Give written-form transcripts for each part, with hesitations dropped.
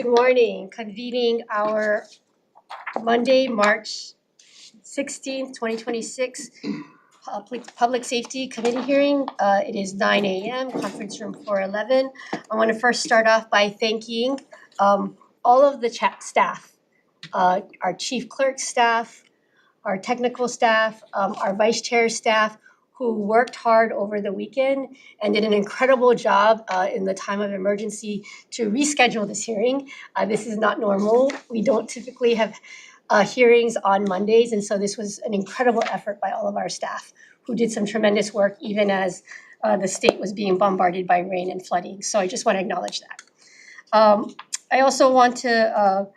Good morning. Convening our Monday, March 16th, 2026 Public Safety Committee hearing. It is 9 a.m., conference room 411. I want to first start off by thanking all of the staff, our chief clerk staff, our technical staff, our vice chair staff, who worked hard over the weekend and did an incredible job in the time of emergency to reschedule this hearing. This is not normal. We don't typically have hearings on Mondays, and so this was an incredible effort by all of our staff who did some tremendous work even as the state was being bombarded by rain and flooding. So I just want to acknowledge that. I also want to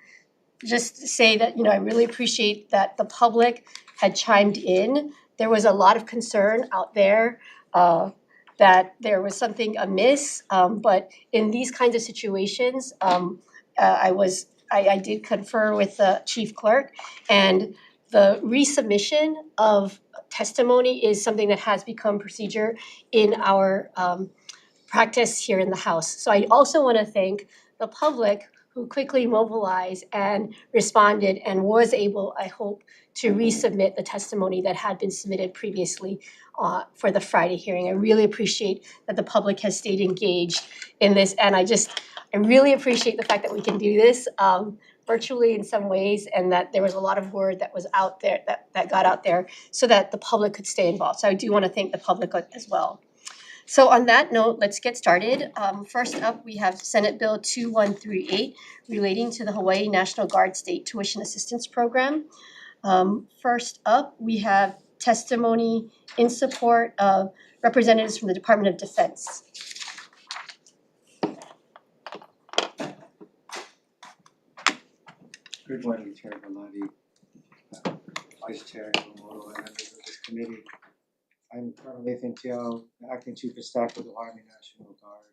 just say that, I really appreciate that the public had chimed in. There was a lot of concern out there that there was something amiss, but in these kinds of situations, I did confer with the chief clerk, and the resubmission of testimony is something that has become procedure in our practice here in the House. So I also want to thank the public who quickly mobilized and responded and was able, I hope, to resubmit the testimony that had been submitted previously for the Friday hearing. I really appreciate that the public has stayed engaged in this, and I really appreciate the fact that we can do this virtually in some ways, and that there was a lot of word that was out there, that got out there, so that the public could stay involved. So I do want to thank the public as well. So on that note, let's get started. First up, we have Senate Bill 2138 relating to the Hawaii National Guard State Tuition Assistance Program. First up, we have testimony in support of representatives from the Department of Defense. Good morning, Chair Galati, Vice Chair Komodo, and members of this committee. I'm Colonel Nathan Tiao, the Acting Chief of Staff of the Army National Guard.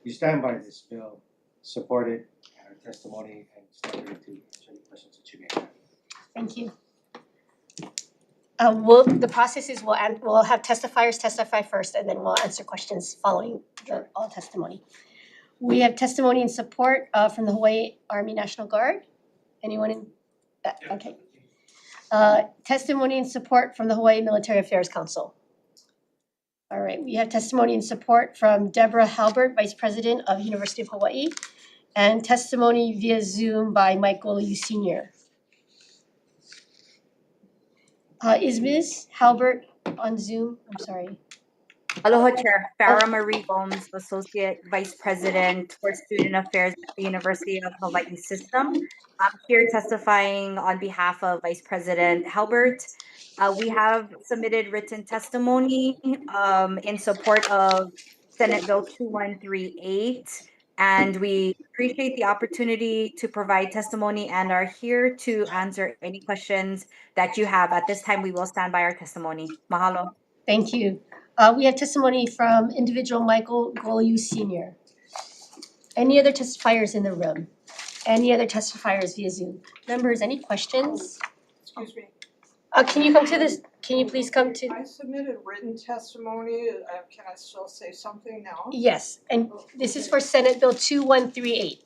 We stand by this bill, support it, and our testimony, and stand ready to answer any questions that you may have. Thank you. The process is we'll have testifiers testify first, and then we'll answer questions following all testimony. We have testimony in support from the Hawaii Army National Guard. Anyone in that? Okay. Testimony in support from the Hawaii Military Affairs Council. All right, we have testimony in support from Deborah Halbert, Vice President of University of Hawaii, and testimony via Zoom by Mike Goliu Sr. Is Ms. Halbert on Zoom? I'm sorry. Aloha, Chair. Farah Marie Gomes, Associate Vice President for Student Affairs at the University of Hawaii System. I'm here testifying on behalf of Vice President Halbert. We have submitted written testimony in support of Senate Bill 2138, and we appreciate the opportunity to provide testimony and are here to answer any questions that you have. At this time, we will stand by our testimony. Mahalo. Thank you. We have testimony from individual Michael Goliu Sr. Any other testifiers in the room? Any other testifiers via Zoom? Members, any questions? Excuse me. Can you come to this? Can you please come to? I submitted written testimony. Can I still say something now? Yes, and this is for Senate Bill 2138.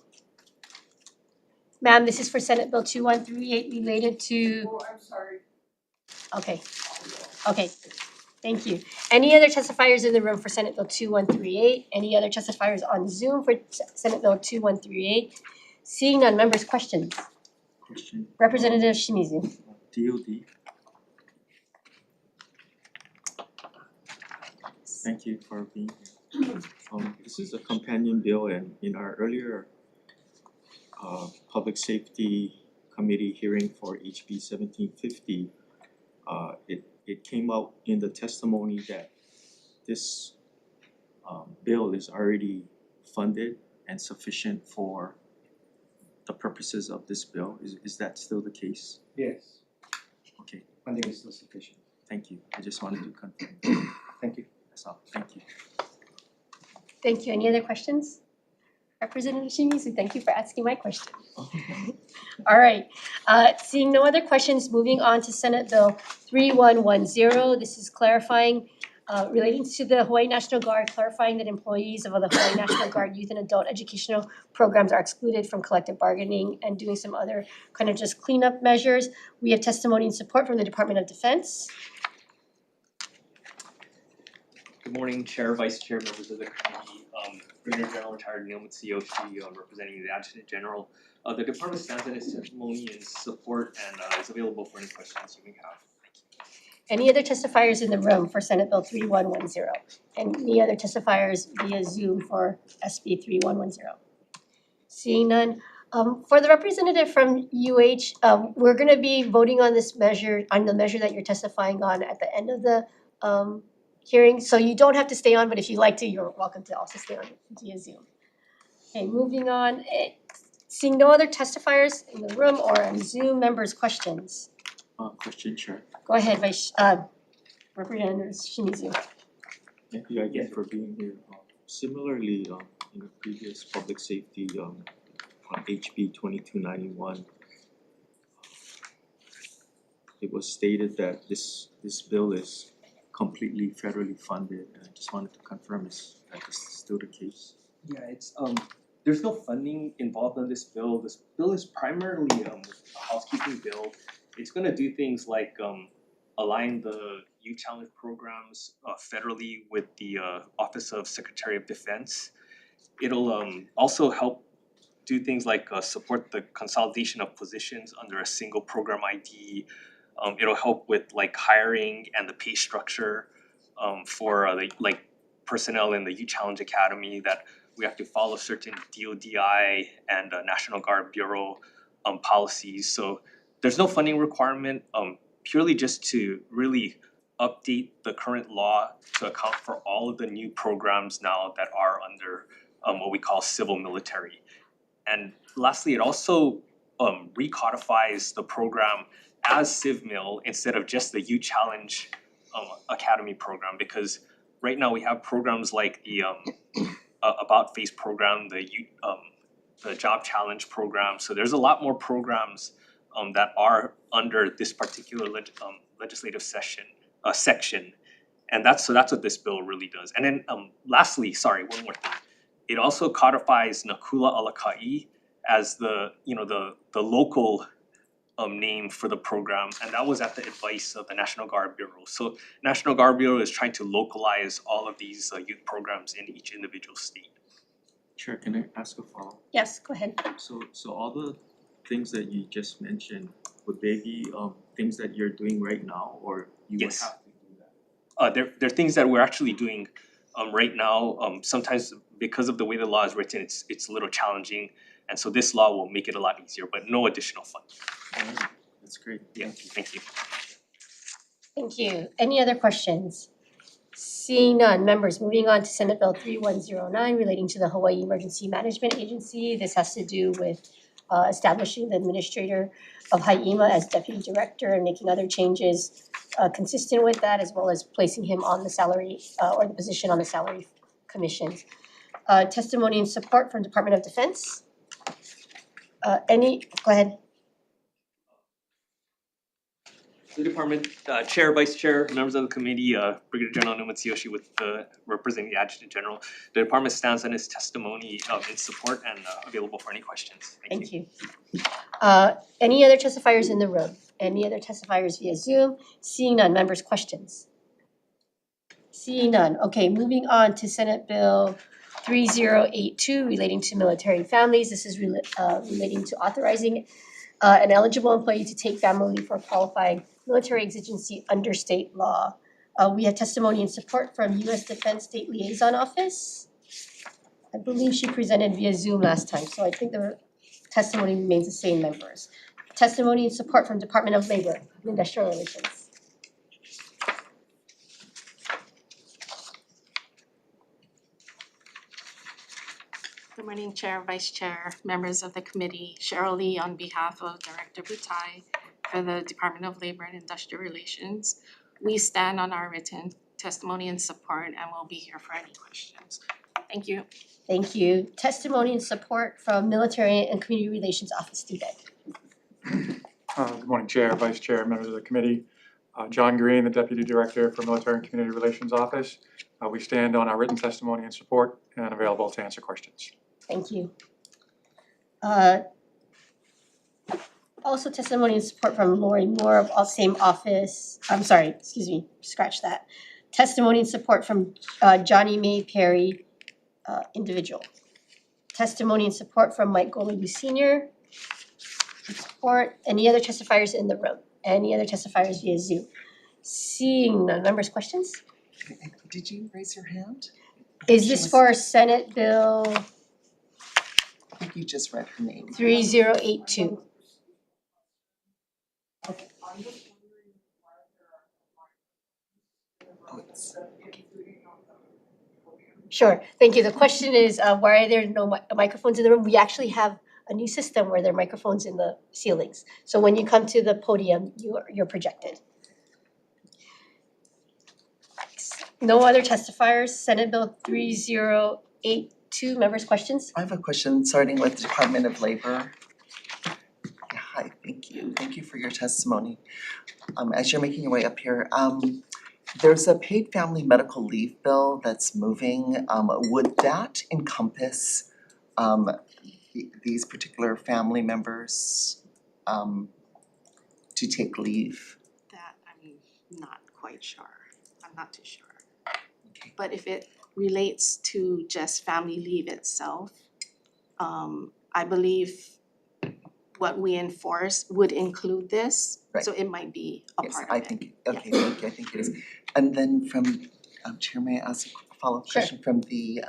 Ma'am, this is for Senate Bill 2138 related to. Oh, I'm sorry. Okay. Okay. Thank you. Any other testifiers in the room for Senate Bill 2138? Any other testifiers on Zoom for Senate Bill 2138? Seeing none, members, questions? Question. Representative Shimizu. DOD. Thank you for being here. This is a companion bill, and in our earlier Public Safety Committee hearing for HB 1750, it came out in the testimony that this bill is already funded and sufficient for the purposes of this bill. Is that still the case? Yes, Okay, funding is still sufficient. thank you. I just wanted to confirm. Thank you. That's all. Thank you. Thank you. Any other questions? Representative Shimizu, thank you for asking my question. All right. Seeing no other questions, moving on to Senate Bill 3110. This is clarifying relating to the Hawaii National Guard, clarifying that employees of the Hawaii National Guard youth and adult educational programs are excluded from collective bargaining, and doing some other kind of just cleanup measures. We have testimony and support from the Department of Defense. Good morning, Chair, Vice Chair, members of the committee. Brigadier General Retired Neil Mitsuyoshi, representing the Adjutant General. The department stands in its testimony and support and is available for any questions you may have. Any other testifiers in the room for Senate Bill 3110? Any other testifiers via Zoom for SB 3110? Seeing none. For the representative from UH, we're gonna be voting on this measure, on the measure that you're testifying on at the end of the hearing. So you don't have to stay on, but if you'd like to, you're welcome to also stay on via Zoom. Okay, moving on. Seeing no other testifiers in the room or on Zoom, members' questions? Question, Chair. Go ahead, Representative Shimizu. Thank you again for being here. Similarly, in the previous public safety on HB 2291, it was stated that this bill is completely federally funded, and I just wanted to confirm is that this is still the case? Yeah, it's there's no funding involved in this bill. This bill is primarily a housekeeping bill. It's gonna do things like align the youth challenge programs federally with the Office of Secretary of Defense. It'll also help do things like support the consolidation of positions under a single program ID. It'll help with like hiring and the pay structure for the like personnel in the Youth Challenge Academy, that we have to follow certain DODI and National Guard Bureau policies. So there's no funding requirement, purely just to really update the current law to account for all of the new programs now that are under what we call civil military. And lastly, it also recodifies the program as CivMil instead of just the Youth Challenge Academy program, because right now we have programs like the About Face program, the Job Challenge program. So there's a lot more programs that are under this particular legislative section, and that's what this bill really does. And then lastly, sorry, one more thing. It also codifies Nakula Alakai as the local name for the program, and that was at the advice of the National Guard Bureau. So National Guard Bureau is trying to localize all of these youth programs in each individual state. Chair, can I ask a follow-up? Yes, go ahead. So all the things that you just mentioned, would they be things that you're doing right now, or you Yes. would have to do that? They're things that we're actually doing right now. Sometimes because of the way the law is written, it's a little challenging, and so this law will make it a lot easier, but no additional funding. Alright, that's great. Yeah, thank you. Thank you. Any other questions? Seeing none, members, moving on to Senate Bill 3109 relating to the Hawaii Emergency Management Agency. This has to do with establishing the administrator of HIEMA as deputy director and making other changes consistent with that, as well as placing him on the salary or the position on the salary commission. Testimony and support from Department of Defense. Go ahead. The department chair, vice chair, members of the committee, Brigadier General Neil Mitsuyoshi with representing the Adjutant General. The department stands on its testimony in support and available for any questions. Thank you. Any other testifiers in the room? Any other testifiers via Zoom? Seeing none, members' questions? Seeing none. Okay, moving on to Senate Bill 3082 relating to military families. This is relating to authorizing an eligible employee to take family leave for qualifying military exigency under state law. We have testimony and support from U.S. Defense State Liaison Office. I believe she presented via Zoom last time, so I think the testimony remains the same, members. Testimony and support from Department of Labor and Industrial Relations. Good morning, Chair, Vice Chair, members of the committee. Cheryl Lee on behalf of Director Butai for the Department of Labor and Industrial Relations. We stand on our written testimony and support and will be here for any questions. Thank you. Thank you. Testimony and support from Military and Community Relations Office. Dubek. Good morning, Chair, Vice Chair, members of the committee. John Green, the Deputy Director for Military and Community Relations Office. We stand on our written testimony and support and available to answer questions. Thank you. Also testimony and support from Lori Moore of same office. I'm sorry, excuse me, scratch that. Testimony and support from Johnny May Perry, individual. Testimony and support from Mike Golubu Senior. Support any other testifiers in the room? Any other testifiers via Zoom? Seeing none. Members, questions? Did you raise your hand? Is this for Senate Bill I think you just read her name. 3082? Oh, it's, Sure, thank you. The question is, why are there no microphones in the room? We actually have a new system where there are microphones in the ceilings. So when you come to the podium, you're projected. No other testifiers. Senate Bill 3082. Members, questions? I have a question starting with the Department of Labor. Yeah, hi, thank you. Thank you for your testimony. As you're making your way up here, there's a paid family medical leave bill that's moving. Would that encompass these particular family members to take leave? That I'm not quite sure. I'm not too sure. Okay. But if it relates to just family leave itself, I believe what we enforce would include this. Right. So it might be a Yes, part I of it. think, okay, thank you, I think it is. And then from, Chair, may I ask a follow-up Sure. question from the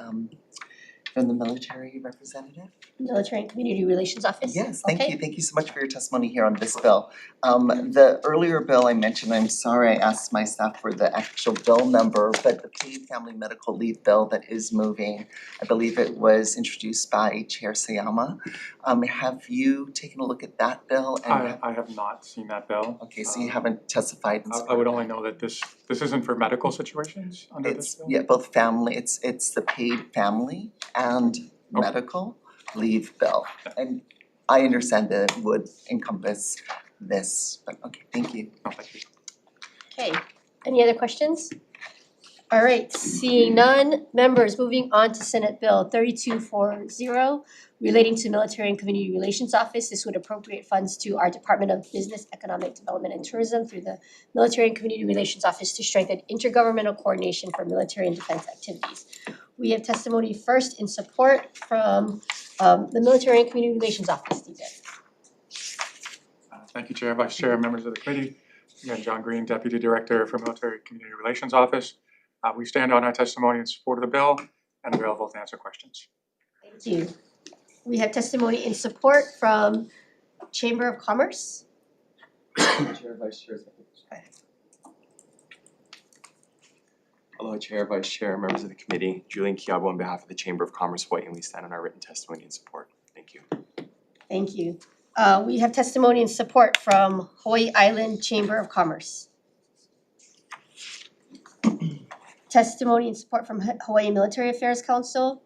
military representative? Military and Community Relations Office? Yes, Okay. thank you so much for your testimony here on this bill. The earlier bill I mentioned, I'm sorry I asked my staff for the actual bill number, but the paid family medical leave bill that is moving, I believe it was introduced by Chair Sayama. Have you taken a look at that bill? And I have not seen that bill. okay, so you haven't testified in support I would of only that. know that this isn't for medical situations under this It's, bill? yeah, both family, it's the paid family and medical leave bill. And I understand that it would encompass this, but okay, thank you. No, thank you. Okay, any other questions? All right, seeing none, members, moving on to Senate Bill 3240 relating to Military and Community Relations Office. This would appropriate funds to our Department of Business, Economic Development and Tourism through the Military and Community Relations Office to strengthen intergovernmental coordination for military and defense activities. We have testimony first in support from the Military and Community Relations Office, DJ. Thank you, Chair, Vice Chair, members of the committee. Again, John Green, Deputy Director for Military and Community Relations Office. We stand on our testimony in support of the bill and available to answer questions. Thank you. We have testimony in support from Chamber of Commerce. Chair, Vice Chair. Hello, Chair, Vice Chair, members of the committee. Julian Kiabo on behalf of the Chamber of Commerce Hawaii, and we stand on our written testimony in support. Thank you. Thank you. We have testimony in support from Hawaii Island Chamber of Commerce. Testimony in support from Hawaii Military Affairs Council.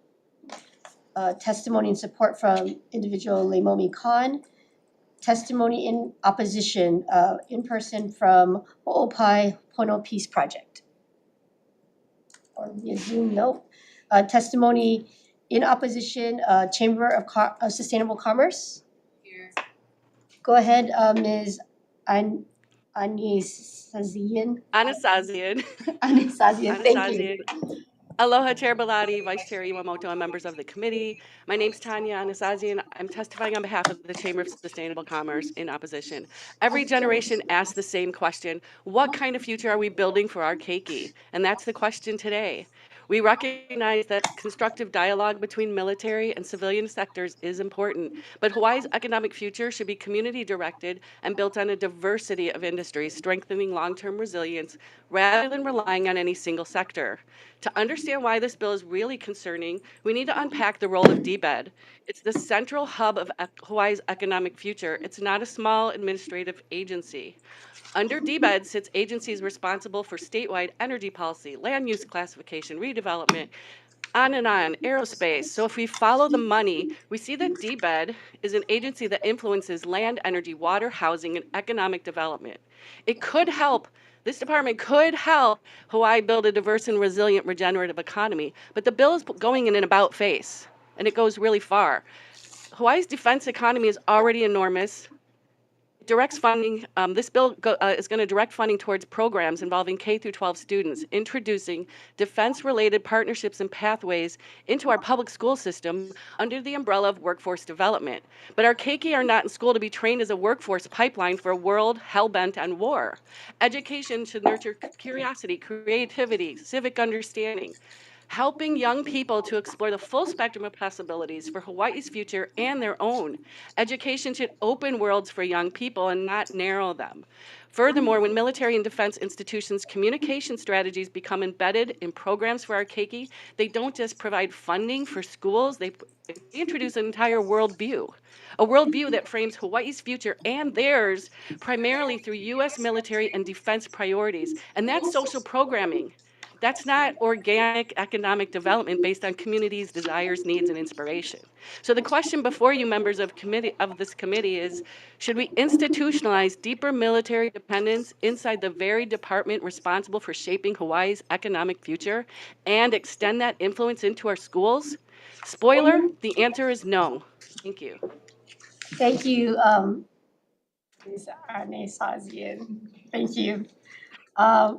Testimony in support from individual Leimomi Khan. Testimony in opposition, in person from Ho'opai Pono Peace Project. Or via Zoom, no. Testimony in opposition, Chamber of Sustainable Commerce. Here. Go ahead, Ms. Anisazian. Anasazian. Anisazian, thank you. Aloha, Chair Belatti, Vice Chair Iwamoto, and members of the committee. My name's Tanya Anasazian. I'm testifying on behalf of the Chamber of Sustainable Commerce in opposition. Every generation asks the same question: what kind of future are we building for our keiki? And that's the question today. We recognize that constructive dialogue between military and civilian sectors is important, but Hawaii's economic future should be community-directed and built on a diversity of industries, strengthening long-term resilience rather than relying on any single sector. To understand why this bill is really concerning, we need to unpack the role of DBED. It's the central hub of Hawaii's economic future. It's not a small administrative agency. Under DBED sits agencies responsible for statewide energy policy, land use classification, redevelopment, On and on, aerospace. So if we follow the money, we see that DBED is an agency that influences land, energy, water, housing, and economic development. It could help, this department could help Hawaii build a diverse and resilient regenerative economy, but the bill is going in an about face, and it goes really far. Hawaii's defense economy is already enormous. Directs funding, this bill is going to direct funding towards programs involving K through 12 students, introducing defense-related partnerships and pathways into our public school system under the umbrella of workforce development. But our keiki are not in school to be trained as a workforce pipeline for a world hell-bent on war. Education should nurture curiosity, creativity, civic understanding, helping young people to explore the full spectrum of possibilities for Hawaii's future and their own. Education should open worlds for young people and not narrow them. Furthermore, when military and defense institutions' communication strategies become embedded in programs for our keiki, they don't just provide funding for schools, they introduce an entire worldview. A worldview that frames Hawaii's future and theirs primarily through U.S. military and defense priorities. And that's social programming. That's not organic economic development based on communities' desires, needs, and inspiration. So the question before you, members of this committee, is: should we institutionalize deeper military dependence inside the very department responsible for shaping Hawaii's economic future and extend that influence into our schools? Spoiler: the answer is no. Thank you. Thank you, Ms. Arne Sazian. Thank you.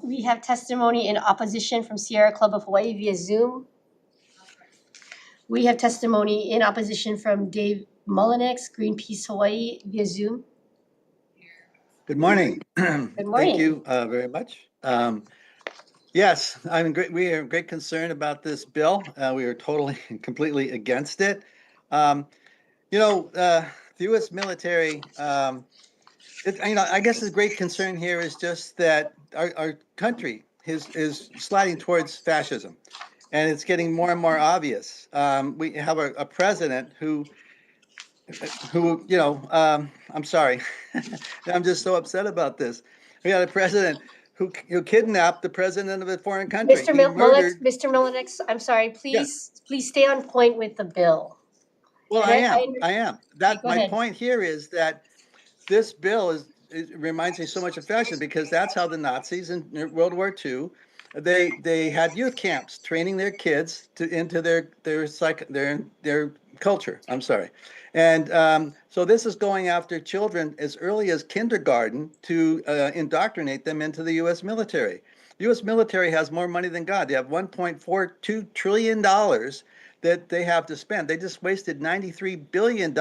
We have testimony in opposition from Sierra Club of Hawaii via Zoom. We have testimony in opposition from Dave Mullinex, Greenpeace Hawaii via Zoom. Good morning. Good morning. Thank you very much. Yes, we are in great concern about this bill. We are totally and completely against it. The U.S. military, I guess the great concern here is just that our country is sliding towards fascism, and it's getting more and more obvious. We have a president who I'm sorry, I'm just so upset about this. We had a president who kidnapped the president of a foreign country. Mr. Mullinex, I'm sorry, please stay on point with the bill. Well, I am. My point here is that this bill reminds me so much of fascism, because that's how the Nazis in World War II, they had youth camps training their kids into their culture. I'm sorry. And so this is going after children as early as kindergarten to indoctrinate them into the U.S. military. The U.S. military has more money than God. They have $1.42 trillion that they have to spend. They just wasted $93 billion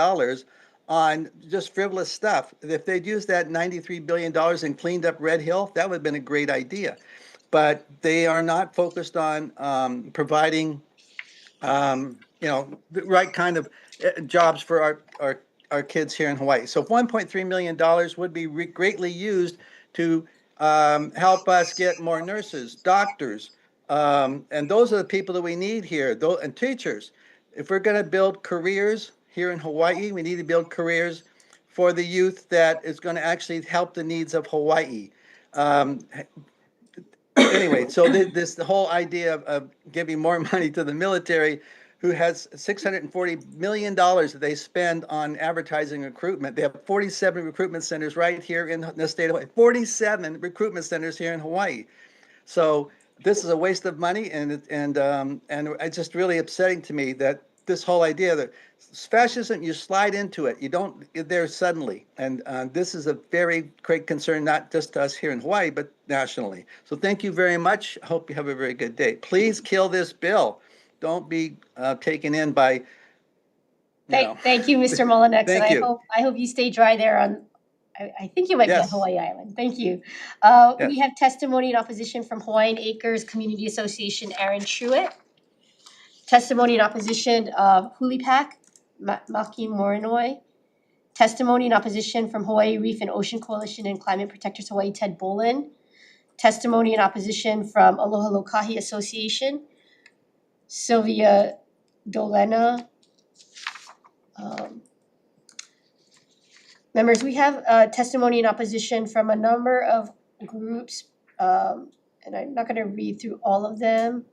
on just frivolous stuff. If they'd used that $93 billion and cleaned up Red Hill, that would have been a great idea. But they are not focused on providing the right kind of jobs for our kids here in Hawaii. So $1.3 million would be greatly used to help us get more nurses, doctors, and those are the people that we need here, and teachers. If we're going to build careers here in Hawaii, we need to build careers for the youth that is going to actually help the needs of Hawaii. Anyway, so the whole idea of giving more money to the military, who has $640 million that they spend on advertising recruitment. They have 47 recruitment centers right here in the state of Hawaii. 47 recruitment centers here in Hawaii. So this is a waste of money, and it's just really upsetting to me that this whole idea that fascism, you slide into it, you don't get there suddenly. And this is a very great concern, not just to us here in Hawaii, but nationally. So thank you very much. I hope you have a very good day. Please kill this bill. Don't be taken in by, Thank you, Mr. Mullinex. Thank you. I hope you stay dry there on, I think you might be on Yes. Hawaii Island. Thank you. Yes. We have testimony in opposition from Hawaiian Acres Community Association, Aaron Truitt. Testimony in opposition of Hulipak, Maki Morinoi. Testimony in opposition from Hawaii Reef and Ocean Coalition and Climate Protectors Hawaii, Ted Bolin. Testimony in opposition from Aloha Lokahi Association, Sylvia Dolena. Members, we have testimony in opposition from a number of groups, and I'm not going to read through all of them.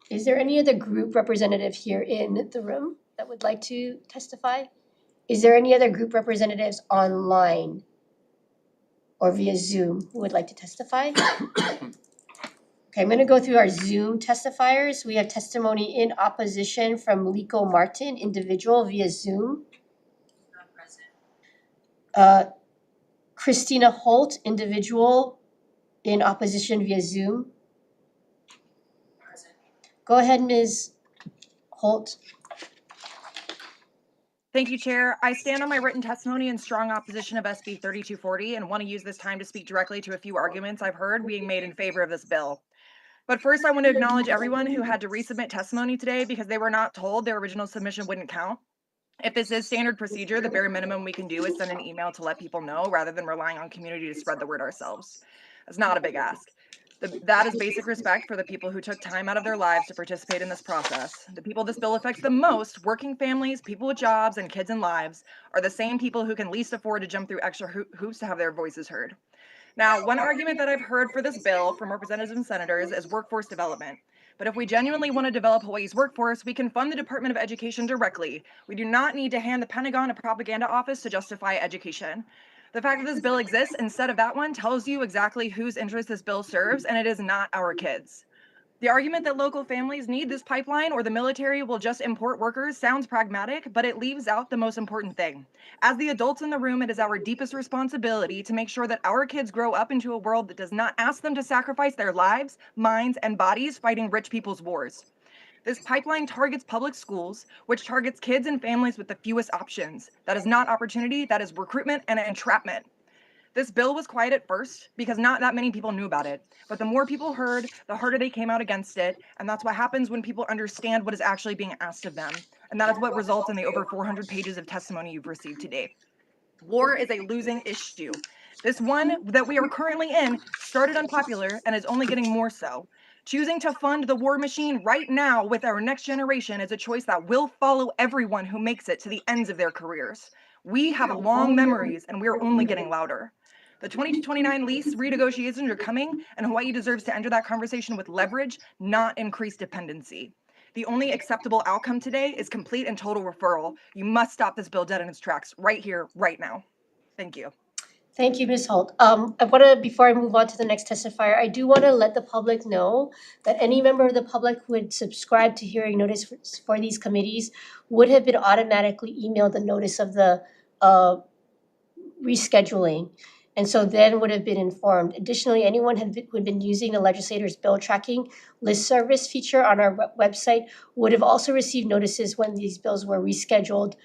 Is there any other group representative here in the room that would like to testify? Is there any other group representatives online or via Zoom who would like to testify? Okay, I'm gonna go through our Zoom testifiers. We have testimony in opposition from Lico Martin, individual via Zoom. Not present. Christina Holt, individual in opposition via Zoom. Present. Go ahead, Ms. Holt. Thank you, Chair. I stand on my written testimony in strong opposition of SB 3240 and want to use this time to speak directly to a few arguments I've heard being made in favor of this bill. But first, I want to acknowledge everyone who had to resubmit testimony today because they were not told their original submission wouldn't count. If this is standard procedure, the bare minimum we can do is send an email to let people know rather than relying on community to spread the word ourselves. That's not a big ask. That is basic respect for the people who took time out of their lives to participate in this process. The people this bill affects the most, working families, people with jobs, and kids and lives, are the same people who can least afford to jump through extra hoops to have their voices heard. Now, one argument that I've heard for this bill from representatives and senators is workforce development. But if we genuinely want to develop Hawaii's workforce, we can fund the Department of Education directly. We do not need to hand the Pentagon a propaganda office to justify education. The fact that this bill exists instead of that one tells you exactly whose interest this bill serves, and it is not our kids. The argument that local families need this pipeline or the military will just import workers sounds pragmatic, but it leaves out the most important thing. As the adults in the room, it is our deepest responsibility to make sure that our kids grow up into a world that does not ask them to sacrifice their lives, minds, and bodies fighting rich people's wars. This pipeline targets public schools, which targets kids and families with the fewest options. That is not opportunity, that is recruitment and entrapment. This bill was quiet at first because not that many people knew about it, but the more people heard, the harder they came out against it, and that's what happens when people understand what is actually being asked of them, and that is what results in the over 400 pages of testimony you've received today. War is a losing issue. This one that we are currently in started unpopular and is only getting more so. Choosing to fund the war machine right now with our next generation is a choice that will follow everyone who makes it to the ends of their careers. We have long memories and we're only getting louder. The 2029 lease renegotiations are coming, and Hawaii deserves to enter that conversation with leverage, not increased dependency. The only acceptable outcome today is complete and total referral. You must stop this bill dead in its tracks right here, right now. Thank you. Thank you, Ms. Holt. I wanna, before I move on to the next testifier, I do wanna let the public know that any member of the public who would subscribe to hearing notice for these committees would have been automatically emailed the notice of the rescheduling, and so then would have been informed. Additionally, anyone who had been using the legislator's bill tracking list service feature on our website would have also received notices when these bills were rescheduled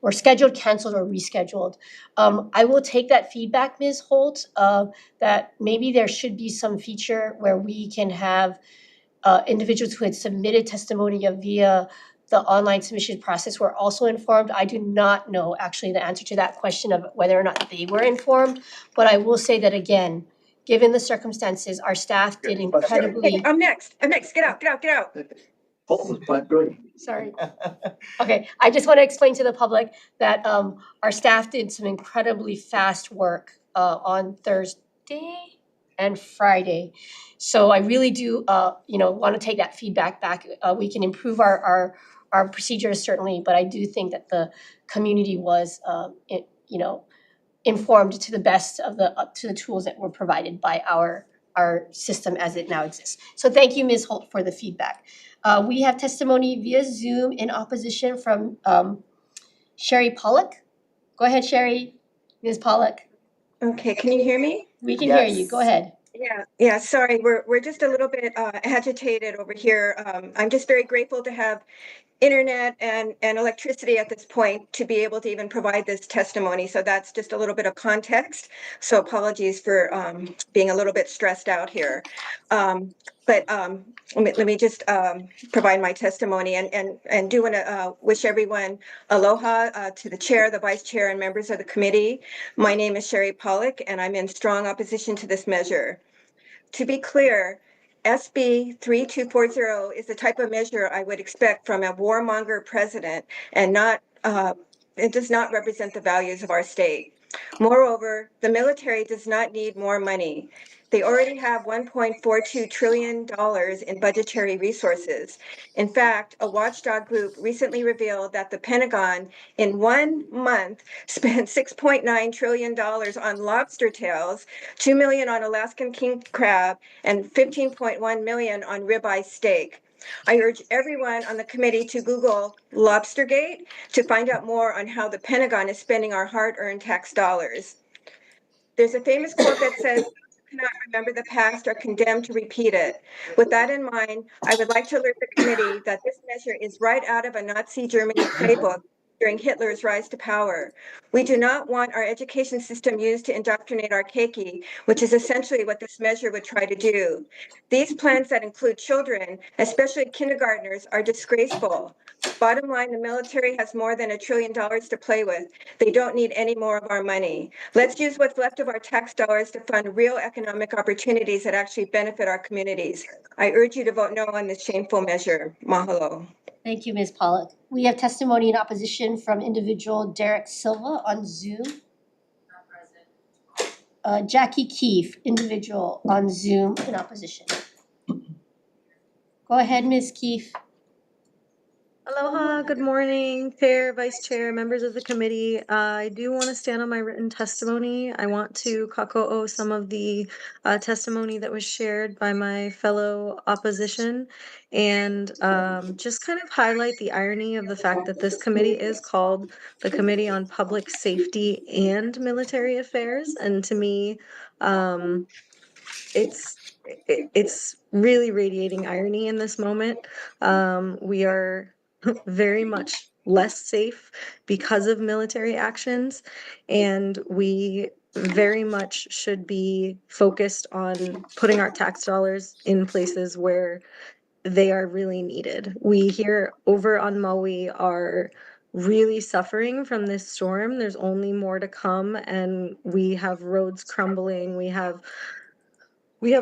or scheduled, canceled, or rescheduled. I will take that feedback, Ms. Holt, that maybe there should be some feature where we can have individuals who had submitted testimony via the online submission process were also informed. I do not know actually the answer to that question of whether or not they were informed, but I will say that again, given the circumstances, our staff did incredibly. Hey, I'm next. Get out. Sorry. Okay, I just want to explain to the public that our staff did some incredibly fast work on Thursday and Friday. So I really do want to take that feedback back. We can improve our procedures certainly, but I do think that the community was informed to the best of to the tools that were provided by our system as it now exists. So thank you, Ms. Holt, for the feedback. We have testimony via Zoom in opposition from Sherry Pollock. Go ahead, Sherry, Ms. Pollock. Okay, can you hear me? We can hear you. Go ahead. Yeah. Sorry, we're just a little bit agitated over here. I'm just very grateful to have internet and electricity at this point to be able to even provide this testimony. So that's just a little bit of context. So apologies for being a little bit stressed out here. But let me just provide my testimony and do want to wish everyone aloha to the chair, the vice chair, and members of the committee. My name is Sherry Pollock, and I'm in strong opposition to this measure. To be clear, SB 3240 is the type of measure I would expect from a warmonger president, and it does not represent the values of our state. Moreover, the military does not need more money. They already have $1.42 trillion in budgetary resources. In fact, a watchdog group recently revealed that the Pentagon, in 1 month, spent $6.9 trillion on lobster tails, $2 million on Alaskan king crab, and $15.1 million on ribeye steak. I urge everyone on the committee to Google Lobstergate to find out more on how the Pentagon is spending our hard-earned tax dollars. There's a famous quote that says, "Those who cannot remember the past are condemned to repeat it." With that in mind, I would like to alert the committee that this measure is right out of a Nazi Germany playbook during Hitler's rise to power. We do not want our education system used to indoctrinate our keiki, which is essentially what this measure would try to do. These plans that include children, especially kindergartners, are disgraceful. Bottom line, the military has more than $1 trillion to play with. They don't need any more of our money. Let's use what's left of our tax dollars to fund real economic opportunities that actually benefit our communities. I urge you to vote no on this shameful measure. Mahalo. Thank you, Ms. Pollock. We have testimony in opposition from individual Derek Silva on Zoom. Not present. Jackie Keefe, individual on Zoom in opposition. Go ahead, Ms. Keefe. Aloha, good morning, Chair, Vice Chair, members of the committee. I do want to stand on my written testimony. I want to kako'o some of the testimony that was shared by my fellow opposition and just kind of highlight the irony of the fact that this committee is called the Committee on Public Safety and Military Affairs. And to me, it's really radiating irony in this moment. We are very much less safe because of military actions, and we very much should be focused on putting our tax dollars in places where they are really needed. We here over on Maui are really suffering from this storm. There's only more to come, and we have roads crumbling. We have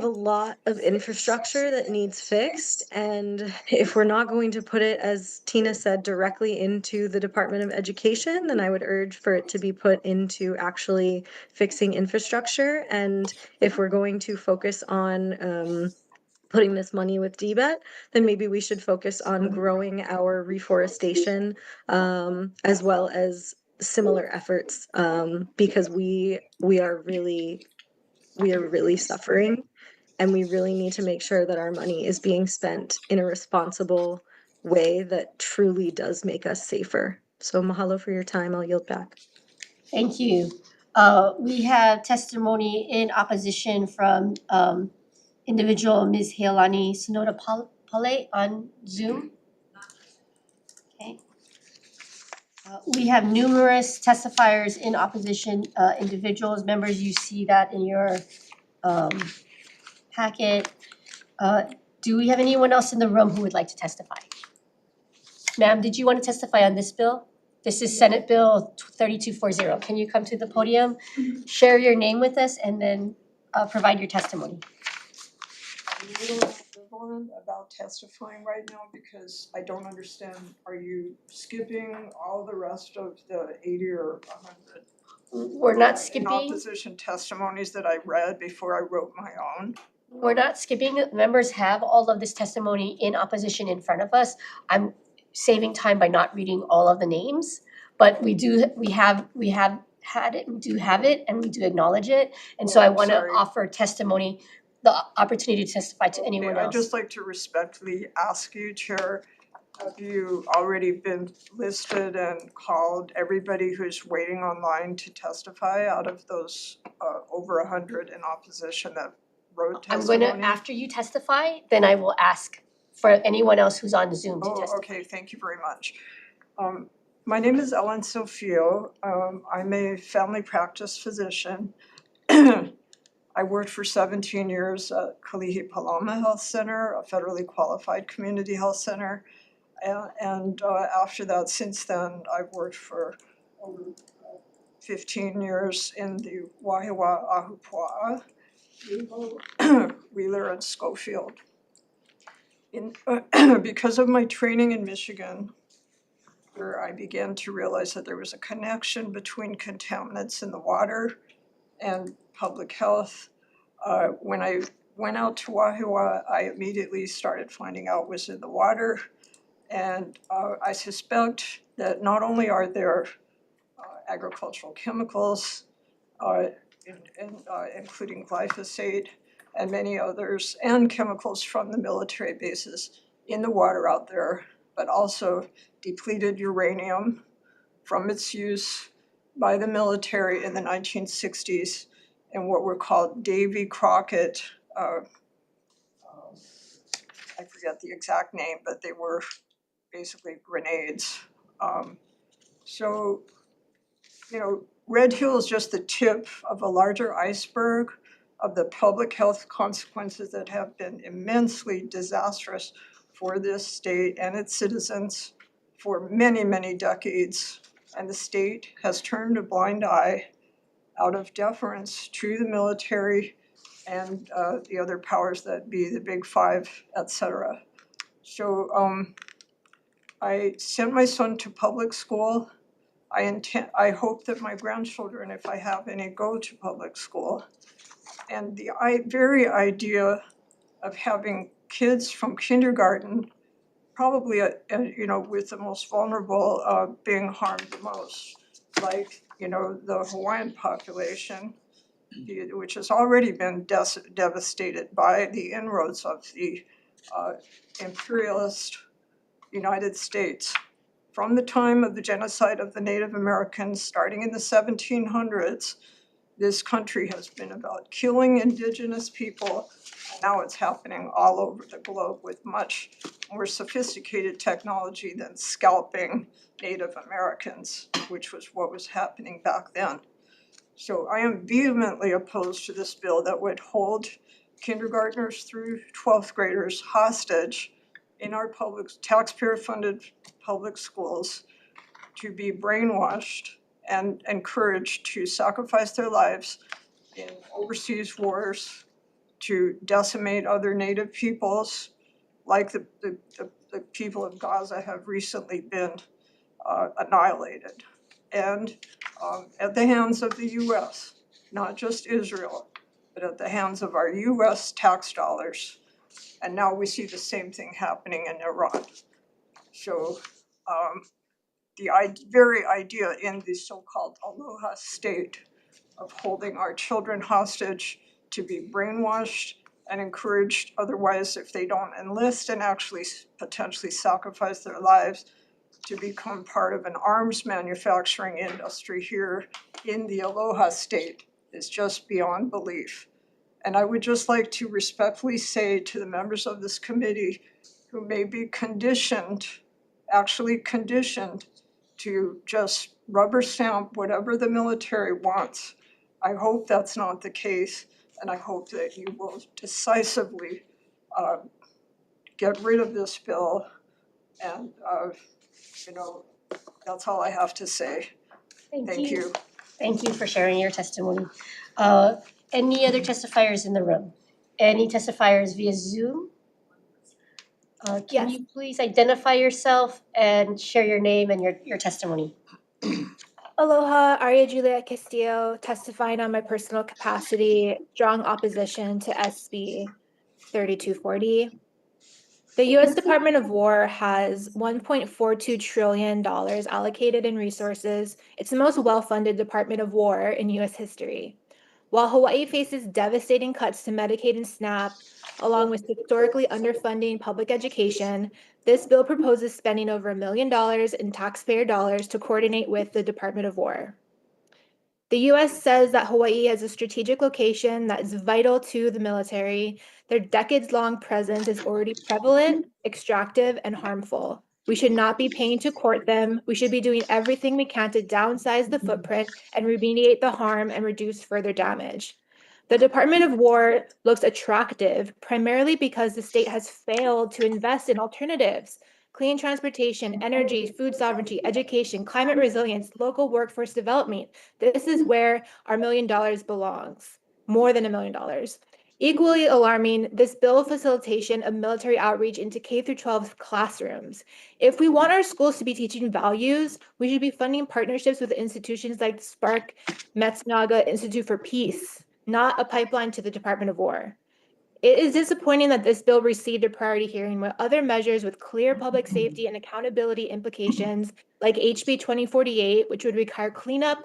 a lot of infrastructure that needs fixed, and if we're not going to put it, as Tina said, directly into the Department of Education, then I would urge for it to be put into actually fixing infrastructure. And if we're going to focus on putting this money with DBET, then maybe we should focus on growing our reforestation as well as similar efforts, because we are really suffering, and we really need to make sure that our money is being spent in a responsible way that truly does make us safer. So mahalo for your time. I'll yield back. Thank you. We have testimony in opposition from individual Ms. Heilani Sonoda Pale on Zoom. Okay. We have numerous testifiers in opposition, individuals, members, you see that in your packet. Do we have anyone else in the room who would like to testify? Ma'am, did you want to testify on this bill? This is Senate Bill 3240. Can you come to the podium, share your name with us, and then provide your testimony? I'm a little ambivalent about testifying right now because I don't understand, are you skipping all the rest of the 80 or 100? We're not skipping. Opposition testimonies that I read before I wrote my own? We're not skipping. Members have all of this testimony in opposition in front of us. I'm saving time by not reading all of the names, but we have had it, we do have it, and we do acknowledge it. And so I want to offer testimony, the opportunity to testify to anyone else. I'd just like to respectfully ask you, Chair, have you already been listed and called everybody who's waiting online to testify out of those over 100 in opposition that wrote testimony? I'm going to, after you testify, then I will ask for anyone else who's on Zoom to testify. Okay, thank you very much. My name is Ellen Sofio. I'm a family practice physician. I worked for 17 years at Kalihi Palama Health Center, a federally qualified community health center. And after that, since then, I've worked for over 15 years in the Wahiawa Ahupua'a, Wheeler and Schofield. Because of my training in Michigan, where I began to realize that there was a connection between contaminants in the water and public health. When I went out to Wahua, I immediately started finding out what was in the water. And I suspect that not only are there agricultural chemicals, including glyphosate and many others, and chemicals from the military bases in the water out there, but also depleted uranium from its use by the military in the 1960s in what were called Davy Crockett, I forget the exact name, but they were basically grenades. So, you know, Red Hill is just the tip of a larger iceberg of the public health consequences that have been immensely disastrous for this state and its citizens for many, many decades. And the state has turned a blind eye out of deference to the military and the other powers that be, the Big Five, et cetera. So I sent my son to public school. I hope that my grandchildren, if I have any, go to public school. And the very idea of having kids from kindergarten, probably you know, with the most vulnerable being harmed the most, like, you know, the Hawaiian population, which has already been devastated by the inroads of the imperialist United States. From the time of the genocide of the Native Americans, starting in the 1700s, this country has been about killing indigenous people. Now it's happening all over the globe with much more sophisticated technology than scalping Native Americans, which was what was happening back then. So I am vehemently opposed to this bill that would hold kindergartners through 12th graders hostage in our public, taxpayer-funded public schools to be brainwashed and encouraged to sacrifice their lives in overseas wars, to decimate other Native peoples, like the people of Gaza have recently been annihilated. And at the hands of the US, not just Israel, but at the hands of our US tax dollars. And now we see the same thing happening in Iran. So the very idea in the so-called Aloha state of holding our children hostage to be brainwashed and encouraged otherwise, if they don't enlist and actually potentially sacrifice their lives, to become part of an arms manufacturing industry here in the Aloha state is just beyond belief. And I would just like to respectfully say to the members of this committee who may be conditioned, actually conditioned, to just rubber stamp whatever the military wants, I hope that's not the case, and I hope that you will decisively get rid of this bill. And you know, that's all I have to say. Thank you. Thank you for sharing your testimony. Any other testifiers in the room? Any testifiers via Zoom? Can you please identify yourself and share your name and your testimony? Aloha, Aria Julia Castillo, testifying on my personal capacity, strong opposition to SB 3240. The U.S. Department of War has $1.42 trillion allocated in resources. It's the most well-funded Department of War in U.S. history. While Hawaii faces devastating cuts to Medicaid and SNAP, along with historically underfunding public education, this bill proposes spending over $1 million in taxpayer dollars to coordinate with the Department of War. The U.S. says that Hawaii has a strategic location that is vital to the military. Their decades-long presence is already prevalent, extractive, and harmful. We should not be paying to court them. We should be doing everything we can to downsize the footprint and remediate the harm and reduce further damage. The Department of War looks attractive primarily because the state has failed to invest in alternatives. Clean transportation, energy, food sovereignty, education, climate resilience, local workforce development. This is where our $1 million belongs, more than $1 million. Equally alarming, this bill facilitation of military outreach into K-12 classrooms. If we want our schools to be teaching values, we should be funding partnerships with institutions like Spark Matsunaga Institute for Peace, not a pipeline to the Department of War. It is disappointing that this bill received a priority hearing when other measures with clear public safety and accountability implications, like HB 2048, which would require cleanup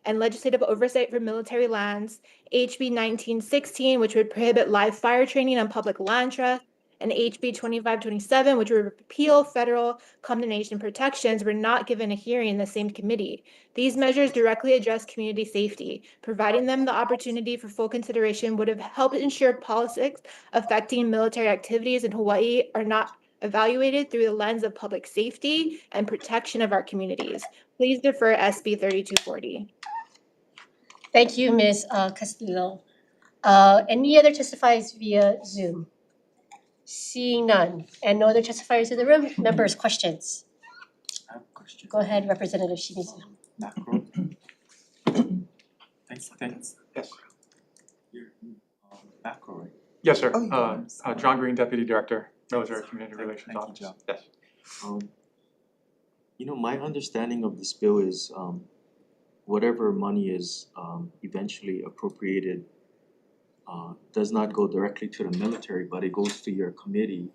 and legislative oversight for military lands, HB 1916, which would prohibit live fire training on public land trust, and HB 2527, which would repeal federal condemnation protections, were not given a hearing in the same committee. These measures directly address community safety. Providing them the opportunity for full consideration would have helped ensure policies affecting military activities in Hawaii are not evaluated through the lens of public safety and protection of our communities. Please defer SB 3240. Thank you, Ms. Castillo. Any other testifiers via Zoom? Seeing none, and no other testifiers in the room, members, questions? I have a question. Go ahead, Representative Shimizu. Macro. Thanks. Yes. You're macro, right? Yes, sir. John Green, Deputy Director, Military Community Relations Office. John. Yes. You know, my understanding of this bill is whatever money is eventually appropriated does not go directly to the military, but it goes to your committee,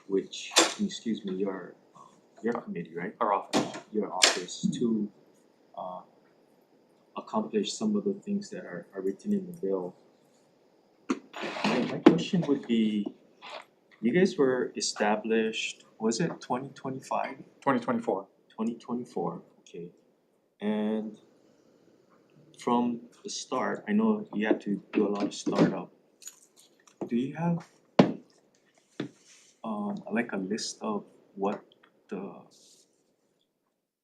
which, excuse me, your committee, right? Our office. Your office to accomplish some of the things that are written in the bill. My question would be, you guys were established, was it 2025? 2024. 2024, okay. And from the start, I know you had to do a lot of startup. Do you have like a list of what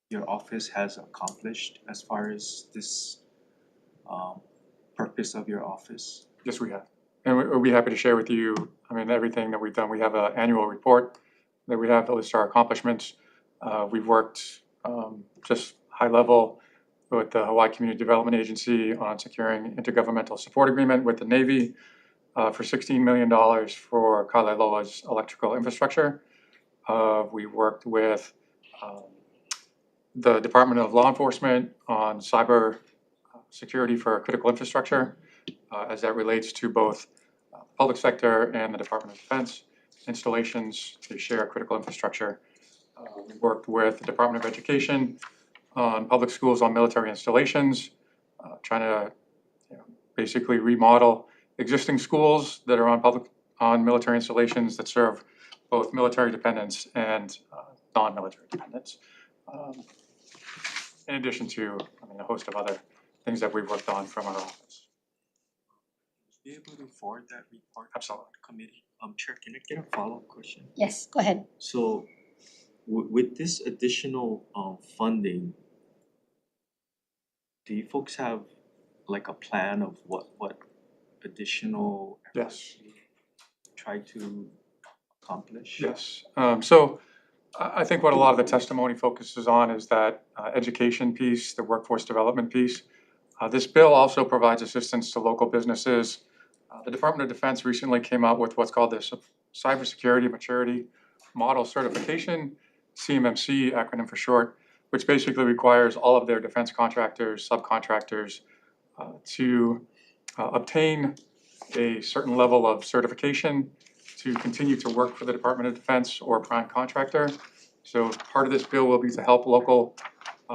your office has accomplished as far as this purpose of your office? Yes, we have. And we'll be happy to share with you, I mean, everything that we've done. We have an annual report that we have that lists our accomplishments. We've worked just high level with the Hawaii Community Development Agency on securing intergovernmental support agreement with the Navy for $16 million for Kalailoa's electrical infrastructure. We worked with the Department of Law Enforcement on cyber security for critical infrastructure as that relates to both public sector and the Department of Defense installations to share critical infrastructure. We worked with the Department of Education on public schools on military installations, trying to basically remodel existing schools that are on military installations that serve both military dependents and non-military dependents. In addition to, a host of other things that we've worked on from our office. Be able to forward that report? Absolutely. Committee. Chair, can I get a follow-up question? Yes, go ahead. So, with this additional funding, do you folks have like a plan of what additional Yes. try to accomplish? Yes. So I think what a lot of the testimony focuses on is that education piece, the workforce development piece. This bill also provides assistance to local businesses. The Department of Defense recently came out with what's called the Cybersecurity Maturity Model Certification, CMMC acronym for short, which basically requires all of their defense contractors, subcontractors to obtain a certain level of certification to continue to work for the Department of Defense or prime contractor. So part of this bill will be to help local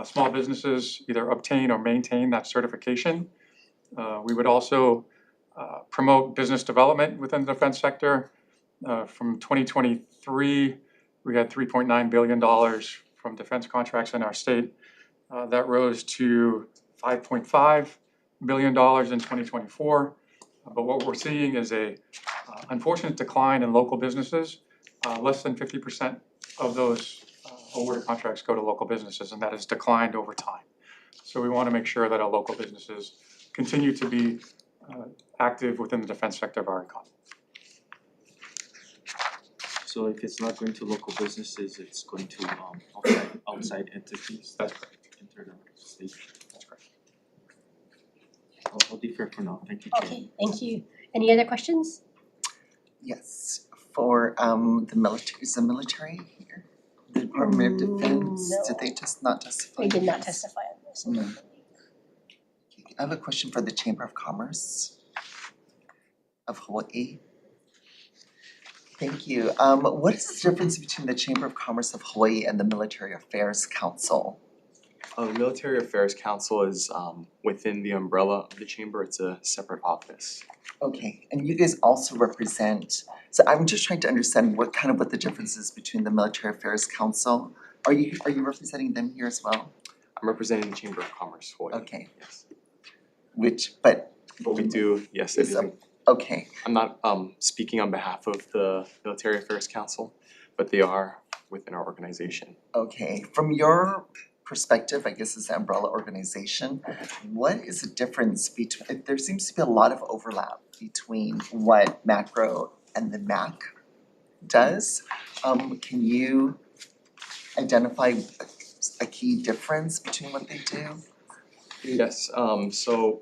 small businesses either obtain or maintain that certification. We would also promote business development within the defense sector. From 2023, we had $3.9 billion from defense contracts in our state. That rose to $5.5 billion in 2024. But what we're seeing is a unfortunate decline in local businesses. Less than 50% of those awarded contracts go to local businesses, and that has declined over time. So we want to make sure that our local businesses continue to be active within the defense sector of our economy. So if it's not going to local businesses, it's going to outside entities? That's correct. Interstate? That's correct. I'll defer for now, thank you, Chair. Okay, thank you. Any other questions? Yes, for the military, is the military here? The Department of Defense, No. did they just not testify? They did on not this? testify on this. Mm. I have a question for the Chamber of Commerce of Hawaii. Thank you. What is the difference between the Chamber of Commerce of Hawaii and the Military Affairs Council? The Military Affairs Council is within the umbrella of the chamber. It's a separate office. Okay, and you guys also represent, so I'm just trying to understand what the difference is between the Military Affairs Council. Are you representing them here as well? I'm representing the Chamber of Commerce, Hawaii. Okay. Yes. But we do, yes, it is. Okay. I'm not speaking on behalf of the Military Affairs Council, but they are within our organization. Okay, from your perspective, I guess as an umbrella organization, what is the difference between, there seems to be a lot of overlap between what macro and the MAC does. Can you identify a key difference between what they do? Yes, so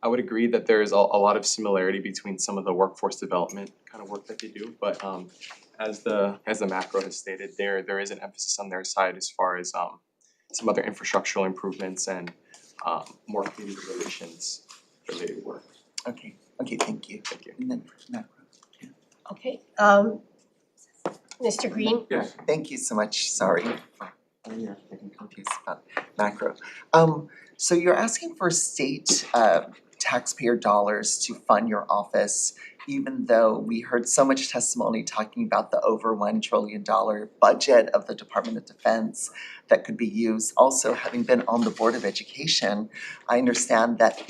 I would agree that there is a lot of similarity between some of the workforce development kind of work that they do, but as the macro has stated, there is an emphasis on their side as far as some other infrastructural improvements and more community relations related work. Okay, thank you. Thank you. And then macro. Okay, Mr. Green? Yes. Thank you so much, sorry. I'm getting confused about macro. So you're asking for state taxpayer dollars to fund your office, even though we heard so much testimony talking about the over $1 trillion budget of the Department of Defense that could be used. Also, having been on the Board of Education, I understand that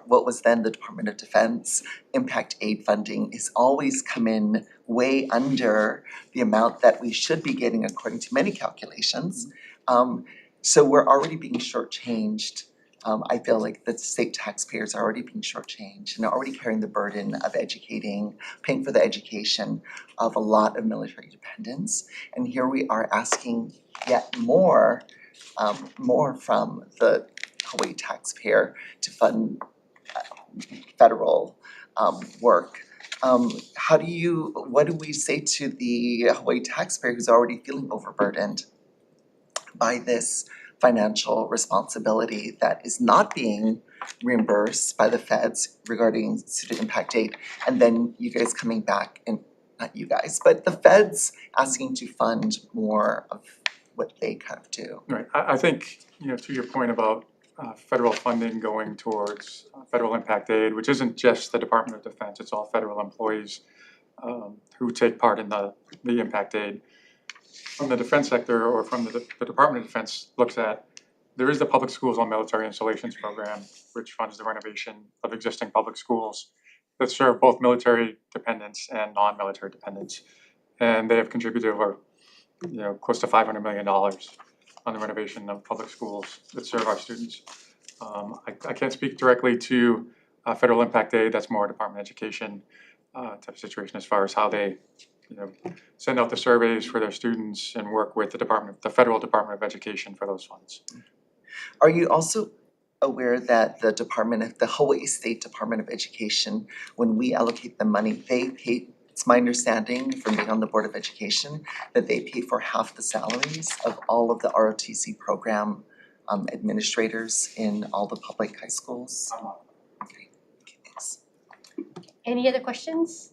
what was then the Department of Defense impact aid funding has always come in way under the amount that we should be getting according to many calculations. So we're already being shortchanged. I feel like the state taxpayers are already being shortchanged and are already carrying the burden of paying for the education of a lot of military dependents. And here we are asking yet more from the Hawaii taxpayer to fund federal work. What do we say to the Hawaii taxpayer who's already feeling overburdened by this financial responsibility that is not being reimbursed by the feds regarding student impact aid, and then you guys coming back, and not you guys, but the feds asking to fund more of what they kind of do? Right, I think, to your point about federal funding going towards federal impact aid, which isn't just the Department of Defense, it's all federal employees who take part in the impact aid. From the defense sector, or from the Department of Defense looks at, there is the Public Schools on Military Installations program, which funds the renovation of existing public schools that serve both military dependents and non-military dependents. And they have contributed over, close to $500 million on the renovation of public schools that serve our students. I can't speak directly to federal impact aid. That's more Department of Education type of situation as far as how they send out the surveys for their students and work with the Federal Department of Education for those funds. Are you also aware that the Hawaii State Department of Education, when we allocate the money, they pay, it's my understanding from being on the Board of Education, that they pay for half the salaries of all of the ROTC program administrators in all the public high schools? Okay, thanks. Any other questions?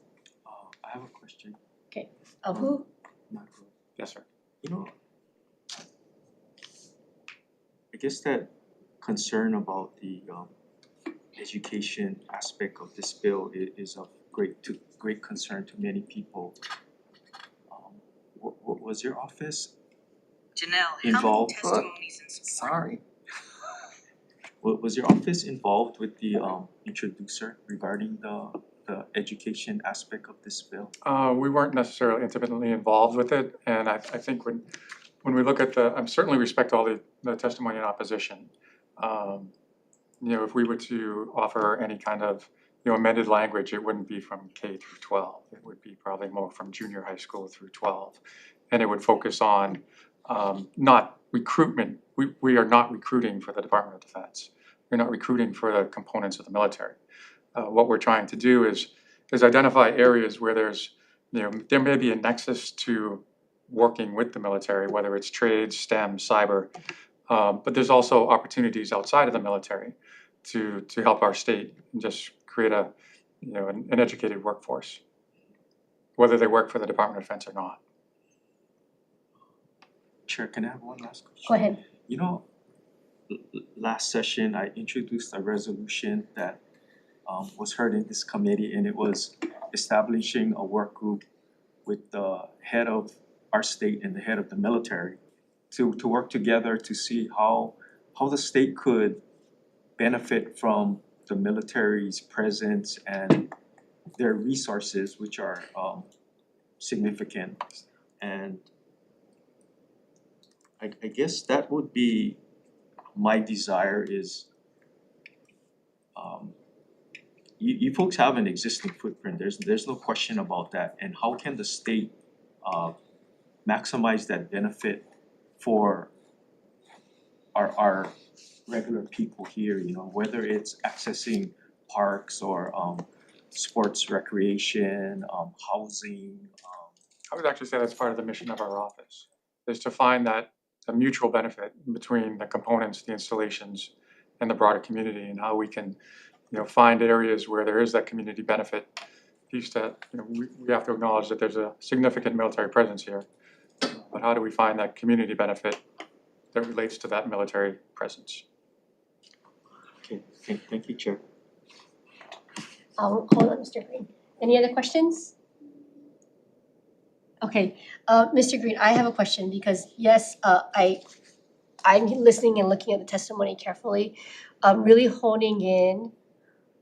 I have a question. Okay, of who? Macro. Yes, sir. I guess that concern about the education aspect of this bill is of great concern to many people. Was your office involved? Sorry. Was your office involved with the introducer regarding the education aspect of this bill? We weren't necessarily intimately involved with it, and I think when we look at I certainly respect all the testimony in opposition. If we were to offer any kind of amended language, it wouldn't be from K through 12. It would be probably more from junior high school through 12, and it would focus on not recruitment. We are not recruiting for the Department of Defense. recruiting for the components of the military. What we're trying to do is identify areas where there's, there may be a nexus to working with the military, whether it's trades, STEM, cyber, but there's also opportunities outside of the military to help our state and just create an educated workforce, whether they work for the Department of Defense or not. Chair, can I have one last question? Go ahead. Last session, I introduced a resolution that was heard in this committee, and it was establishing a work group with the head of our state and the head of the military to work together to see how the state could benefit from the military's presence and their resources, which are significant. And I guess that would be my desire is you folks have an existing footprint. There's no question about that. And how can the state maximize that benefit for our regular people here, whether it's accessing parks or sports recreation, housing. I would actually say that's part of the mission of our office, is to find that a mutual benefit between the components, the installations, and the broader community, and how we can, find areas where there is that community benefit piece that, we have to acknowledge that there's a significant military presence here. But how do we find that community benefit that relates to that military presence? Okay, thank you, Chair. Hold on, Mr. Green. Any other questions? Okay, Mr. Green, I have a question because yes, I'm listening and looking at the testimony carefully, really honing in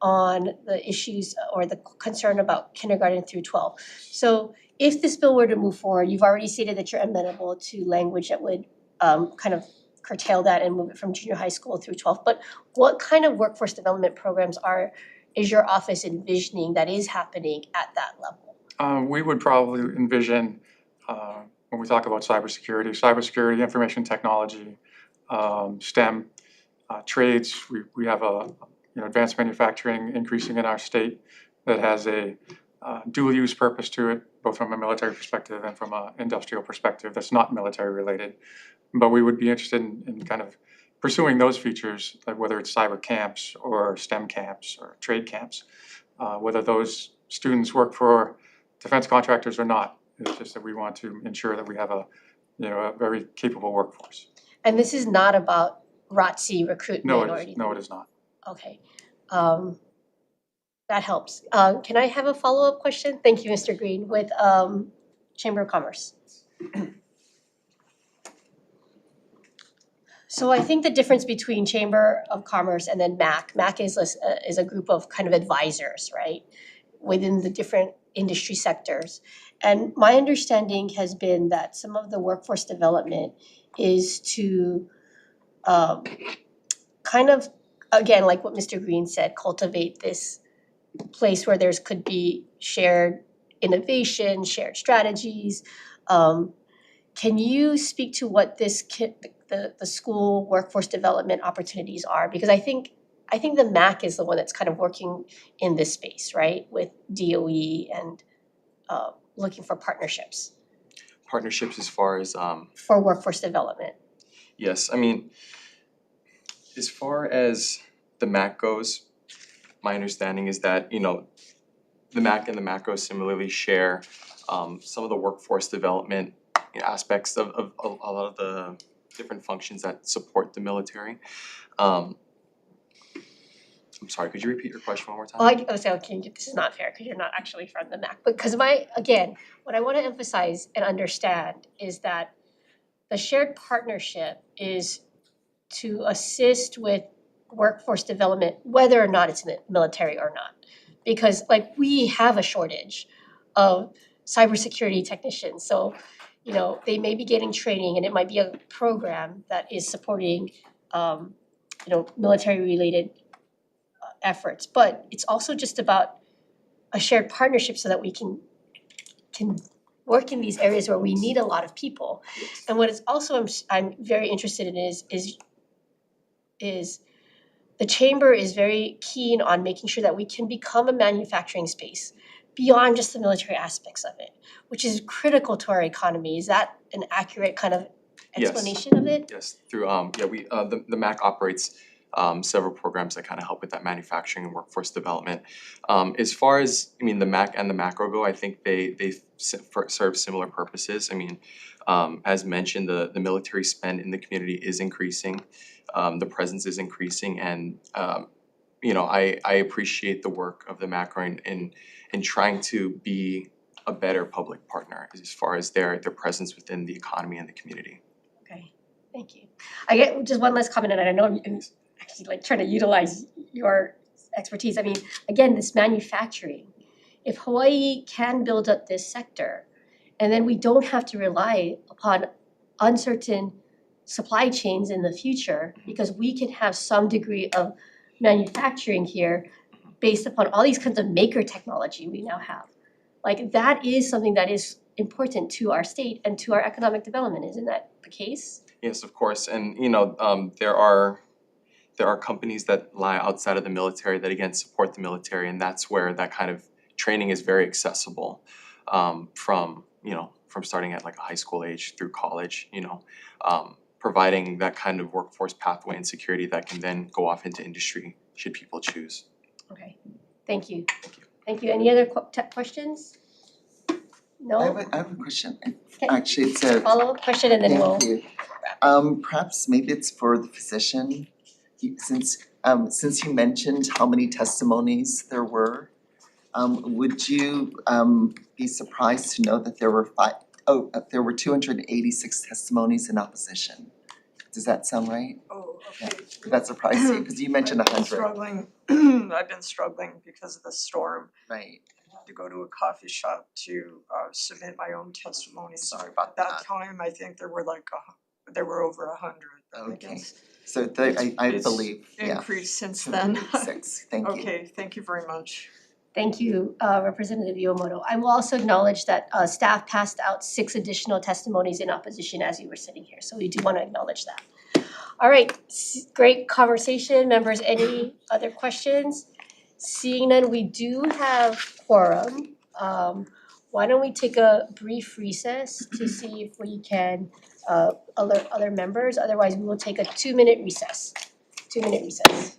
on the issues or the concern about kindergarten through 12. So if this bill were to move forward, you've already stated that you're amenable to language that would kind of curtail that and move it from junior high school through 12. But what kind of workforce development programs is your office envisioning that is happening at that level? We would probably envision, when we talk about cybersecurity, information technology, STEM, trades. We have advanced manufacturing increasing in our state that has a dual use purpose to it, both from a military perspective and from an industrial perspective that's not military related. But we would be interested in kind of pursuing those features, like whether it's cyber camps or STEM camps or trade camps, whether those students work for defense contractors or not. It's just that we want to ensure that we have a very capable workforce. And this is not about ROTC recruitment No, or anything? No, it is not. Okay. That helps. Can I have a follow-up question? Thank you, Mr. Green, with Chamber of Commerce. So I think the difference between Chamber of Commerce and then MAC is a group of kind of advisors, right, within the different industry sectors. And my understanding has been that some of the workforce development is to kind of, again, like what Mr. Green said, cultivate this place where there's could be shared innovation, shared strategies. Can you speak to what the school workforce development opportunities are? Because I think the MAC is the one that's kind of working in this space, right, with DOE and looking for partnerships. Partnerships as far as for workforce development. Yes, I mean, as far as the MAC goes, my understanding is that the MAC and the MACO similarly share some of the workforce development aspects of a lot of the different functions that support the military. I'm sorry, could you repeat your question one more time? I was saying, okay, this is not fair because you're not actually from the MAC. Because what I want to emphasize and understand is that the shared partnership is to assist with workforce development, whether or not it's in the military or not. Because we have a shortage of cybersecurity technicians. So, they may be getting training and it might be a program that is supporting, military related efforts. But it's also just about a shared partnership so that we can work in these areas where we need a lot of people. And what is also I'm very interested in is the chamber is very keen on making sure that we can become a manufacturing space beyond just the military aspects of it, which is critical to our economy. Is that an accurate kind of explanation of it? Yes, through the MAC operates several programs that kind of help with that manufacturing and workforce development. As far as the MAC and the macro go, I think they serve similar purposes. As mentioned, the military spend in the community is increasing, the presence is increasing, and I appreciate the work of the macro in trying to be a better public partner as far as their presence within the economy and the community. Okay, thank you. I get just one last comment, and I know I'm actually like trying to utilize your expertise. Again, this manufacturing, if Hawaii can build up this sector, and then we don't have to rely upon uncertain supply chains in the future, because we can have some degree of manufacturing here based upon all these kinds of maker technology we now have. Like, that is something that is important to our state and to our economic development. Isn't that the case? Yes, of course, and there are companies that lie outside of the military that again support the military, and that's where that kind of training is very accessible, from starting at like a high school age through college, providing that kind of workforce pathway and security that can then go off into industry should people choose. Okay, thank you. Thank you. Any other questions? No? I have a question. Okay. Actually, it's a Follow-up question, and then we'll. thank you. Perhaps maybe it's for the physician. Since you mentioned how many testimonies there were, would you be surprised to know that there were 286 testimonies in opposition? Does that sound right? Oh, okay. Did that surprise you? Because you mentioned 100. I've been struggling because of the storm. Right. I had to go to a coffee shop to submit my own testimony. Sorry about At that time, I think there were over 100. Okay. So I believe, yeah. Increased since then. 286. Thank you. Okay, thank you very much. Thank you, Representative Iwamoto. I will also acknowledge that staff passed out 6 additional testimonies in opposition as you were sitting here, so we do want to acknowledge that. All right, great conversation. Members, any other questions? Seeing none, we do have quorum. Why don't we take a brief recess to see if we can alert other members? Otherwise, we will take a 2-minute recess. 2-minute recess.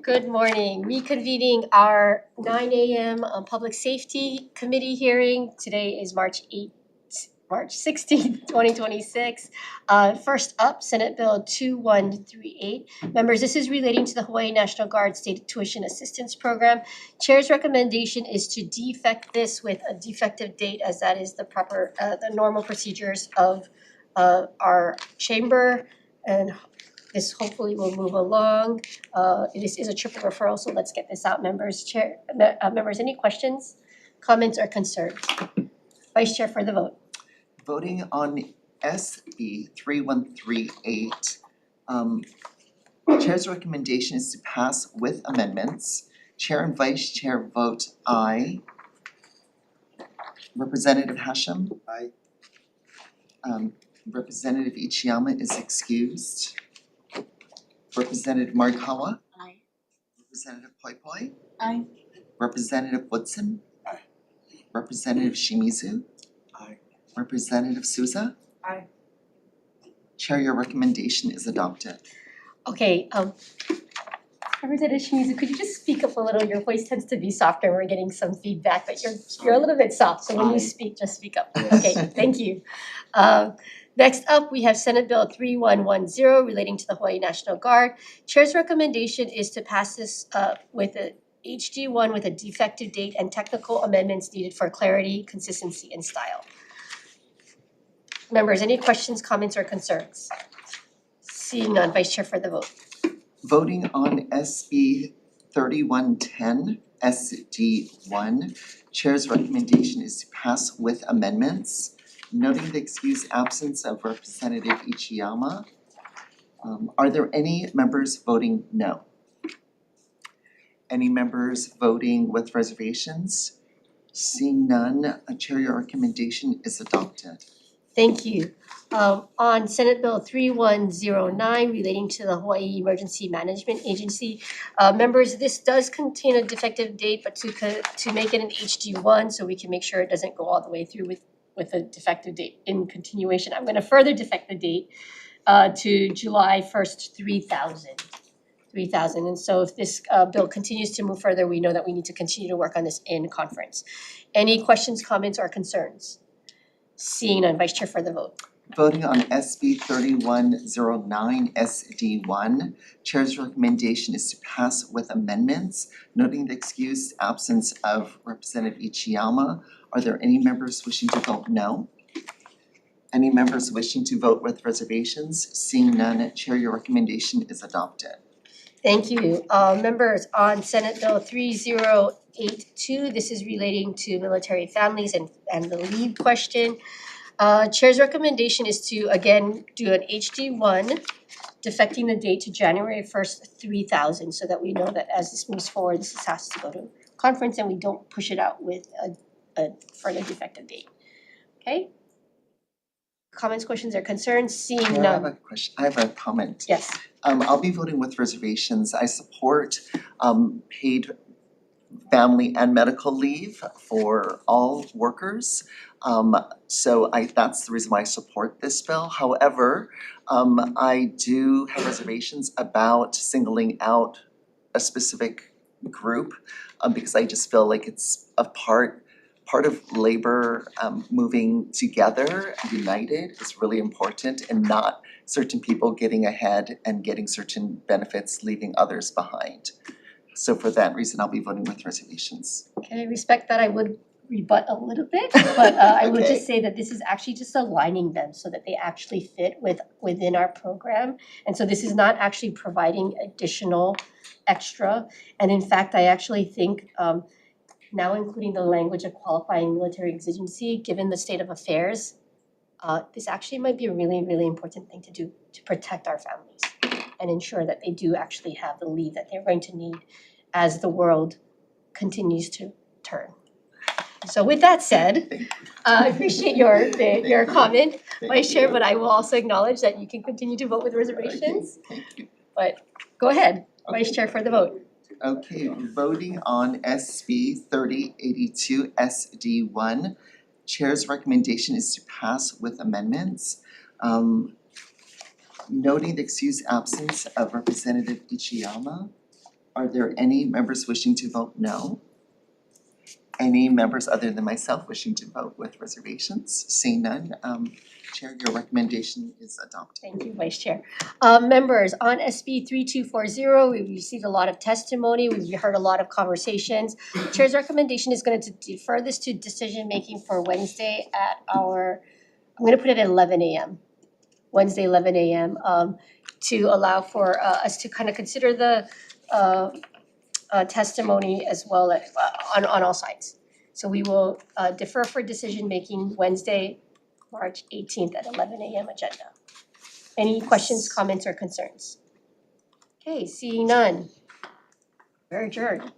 Good morning. Reconvening our 9 a.m. Public Safety Committee hearing. Today is March 16th, 2026. First up, Senate Bill 2138. Members, this is relating to the Hawaii National Guard State Tuition Assistance Program. Chair's recommendation is to defect this with a defective date, as that is the proper, the normal procedures of our chamber, and this hopefully will move along. This is a triple referral, so let's get this out, members. Members, any questions, comments, or concerns? Vice Chair for the vote. Voting on SB 3138, Chair's recommendation is to pass with amendments. Chair and Vice Chair vote aye. Representative Hashem? Aye. Representative Ichiyama is excused. Representative Morikawa? Aye. Representative Poipoi? Aye. Representative Woodson? Aye. Representative Shimizu? Aye. Representative Souza? Aye. Chair, your recommendation is adopted. Okay, Representative Shimizu, could you just speak up a little? Your voice tends to be softer. We're getting some feedback, but you're a little bit soft, so when you speak, just speak up. Okay, thank you. Next up, we have Senate Bill 3110 relating to the Hawaii National Guard. Chair's recommendation is to pass this with a HD1 with a defective date and technical amendments needed for clarity, consistency, and style. Members, any questions, comments, or concerns? Seeing none, Vice Chair for the vote. Voting on SB 3110 SD1, Chair's recommendation is to pass with amendments. Noting the excused absence of Representative Ichiyama, are there any members voting no? Any members voting with reservations? Seeing none, Chair, your recommendation is adopted. Thank you. On Senate Bill 3109 relating to the Hawaii Emergency Management Agency, members, this does contain a defective date, but to make it an HD1 so we can make sure it doesn't go all the way through with a defective date in continuation, I'm going to further defect the date to July 1st, 3000. And so if this bill continues to move further, we know that we need to continue to work on this in conference. Any questions, comments, or concerns? Seeing none, Vice Chair for the vote. Voting on SB 3109 SD1, Chair's recommendation is to pass with amendments. Noting the excused absence of Representative Ichiyama, are there any members wishing to vote no? Any members wishing to vote with reservations? Seeing none, Chair, your recommendation is adopted. Thank you. Members, on Senate Bill 3082, this is relating to military families and the leave question. Chair's recommendation is to, again, do an HD1, defecting the date to January 1st, 3000, so that we know that as this moves forward, this has to go to conference and we don't push it out with a further defective date. Okay? Comments, questions, or concerns? Seeing Chair, none. I have a question. I have a comment. Yes. I'll be voting with reservations. I support paid family and medical leave for all workers. So that's the reason why I support this bill. However, I do have reservations about singling out a specific group because I just feel like it's a part of labor moving together, united is really important, and not certain people getting ahead and getting certain benefits, leaving others behind. So for that reason, I'll be voting with reservations. Okay, I respect that. I would rebut a little bit, but I would just say that this is actually just aligning them so that they actually fit within our program. And so this is not actually providing additional extra. And in fact, I actually think now including the language of qualifying military exigency, given the state of affairs, this actually might be a really, really important thing to do to protect our families and ensure that they do actually have the leave that they're going to need as the world continues to turn. So with that said, I appreciate your comment, Vice Chair, but I will also acknowledge that you can continue to vote with reservations. But go ahead, Vice Chair for the vote. Okay, voting on SB 3082 SD1, Chair's recommendation is to pass with amendments. Noting the excused absence of Representative Ichiyama, Are there any members wishing to vote no? Any members other than myself wishing to vote with reservations? Seeing none, Chair, your recommendation is adopted. Thank you, Vice Chair. Members, on SB 3240, we've received a lot of testimony, we've heard a lot of conversations. Chair's recommendation is going to defer this to decision-making for Wednesday at our, I'm going to put it at 11 a.m. Wednesday, 11 a.m. To allow for us to kind of consider the testimony as well as, on all sides. So we will defer for decision-making Wednesday, March 18th at 11 a.m. agenda. Any questions, comments, or concerns? Okay, seeing none. We're adjourned.